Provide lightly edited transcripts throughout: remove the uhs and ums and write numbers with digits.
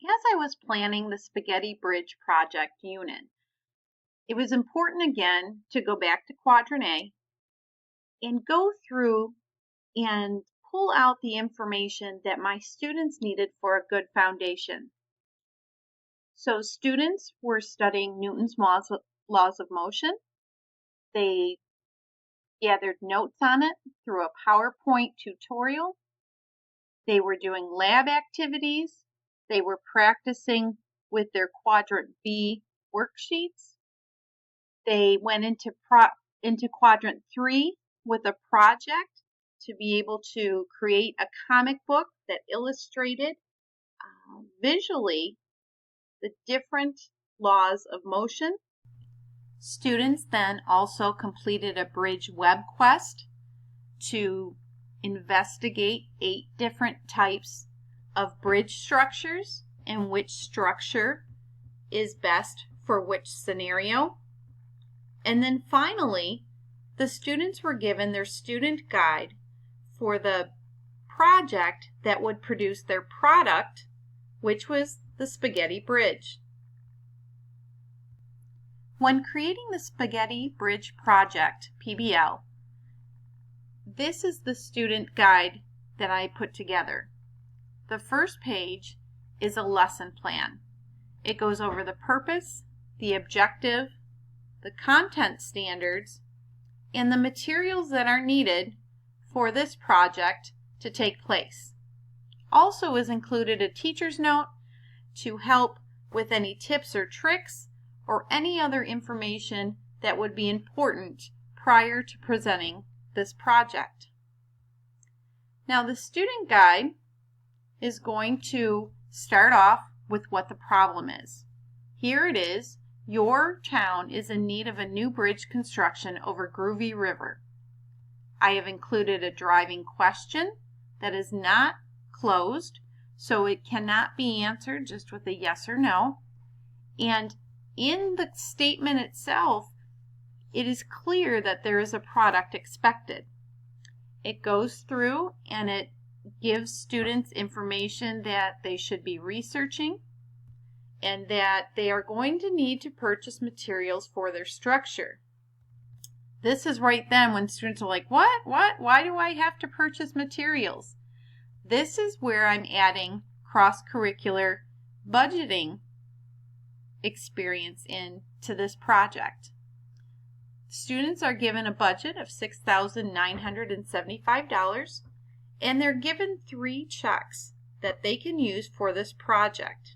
As I was planning the Spaghetti Bridge project unit, it was important again to go back to Quadrant A and go through and pull out the information that my students needed for a good foundation. So students were studying Newton's laws of motion. They gathered notes on it through a PowerPoint tutorial. They were doing lab activities. They were practicing with their Quadrant B worksheets. They went into Quadrant 3 with a project to be able to create a comic book that illustrated visually the different laws of motion. Students then also completed a Bridge web quest to investigate 8 different types of bridge structures and which structure is best for which scenario. And then finally, the students were given their student guide for the project that would produce their product, which was the Spaghetti Bridge. When creating the Spaghetti Bridge project, PBL, this is the student guide that I put together. The first page is a lesson plan. It goes over the purpose, the objective, the content standards, and the materials that are needed for this project to take place. Also is included a teacher's note to help with any tips or tricks or any other information that would be important prior to presenting this project. Now the student guide is going to start off with what the problem is. Here it is. Your town is in need of a new bridge construction over Groovy River. I have included a driving question that is not closed, so it cannot be answered just with a yes or no. And in the statement itself, it is clear that there is a product expected. It goes through and it gives students information that they should be researching and that they are going to need to purchase materials for their structure. This is right then when students are like, what? Why do I have to purchase materials? This is where I'm adding cross-curricular budgeting experience into this project. Students are given a budget of $6,975 and they're given 3 checks that they can use for this project.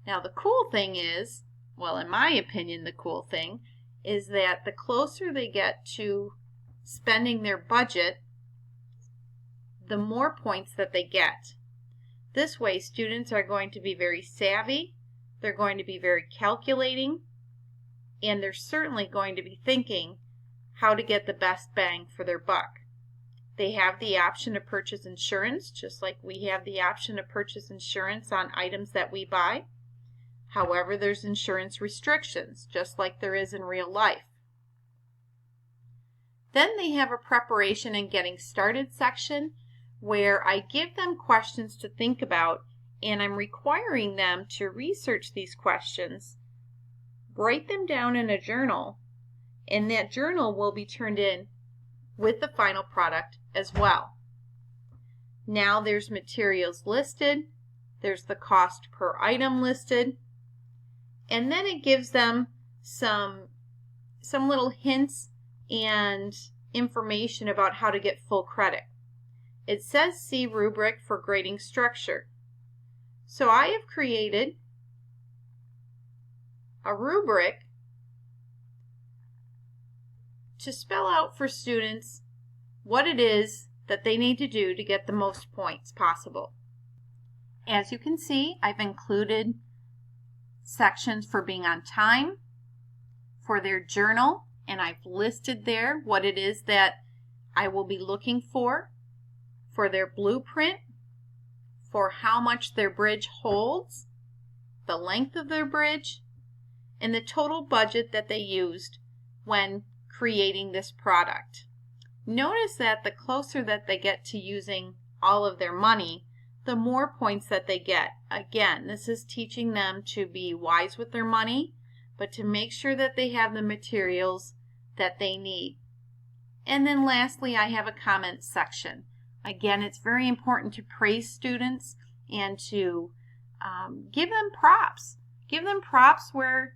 Now the cool thing is, well, in my opinion, the cool thing is that the closer they get to spending their budget, the more points that they get. This way, students are going to be very savvy, they're going to be very calculating, and they're certainly going to be thinking how to get the best bang for their buck. They have the option to purchase insurance, just like we have the option to purchase insurance on items that we buy. However, there's insurance restrictions, just like there is in real life. Then they have a preparation and getting started section where I give them questions to think about, and I'm requiring them to research these questions, write them down in a journal, and that journal will be turned in with the final product as well. Now there's materials listed, there's the cost per item listed, and then it gives them some little hints and information about how to get full credit. It says see rubric for grading structure. So I have created a rubric to spell out for students what it is that they need to do to get the most points possible. As you can see, I've included sections for being on time, for their journal, and I've listed there what it is that I will be looking for their blueprint, for how much their bridge holds, the length of their bridge, and the total budget that they used when creating this product. Notice that the closer that they get to using all of their money, the more points that they get. Again, this is teaching them to be wise with their money, but to make sure that they have the materials that they need. And then lastly, I have a comment section. Again, it's very important to praise students and to give them props. Give them props where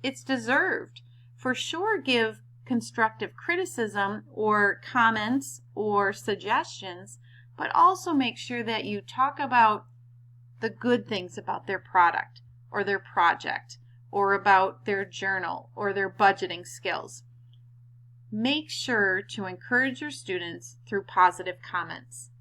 it's deserved. For sure, give constructive criticism or comments or suggestions, but also make sure that you talk about the good things about their product or their project or about their journal or their budgeting skills. Make sure to encourage your students through positive comments.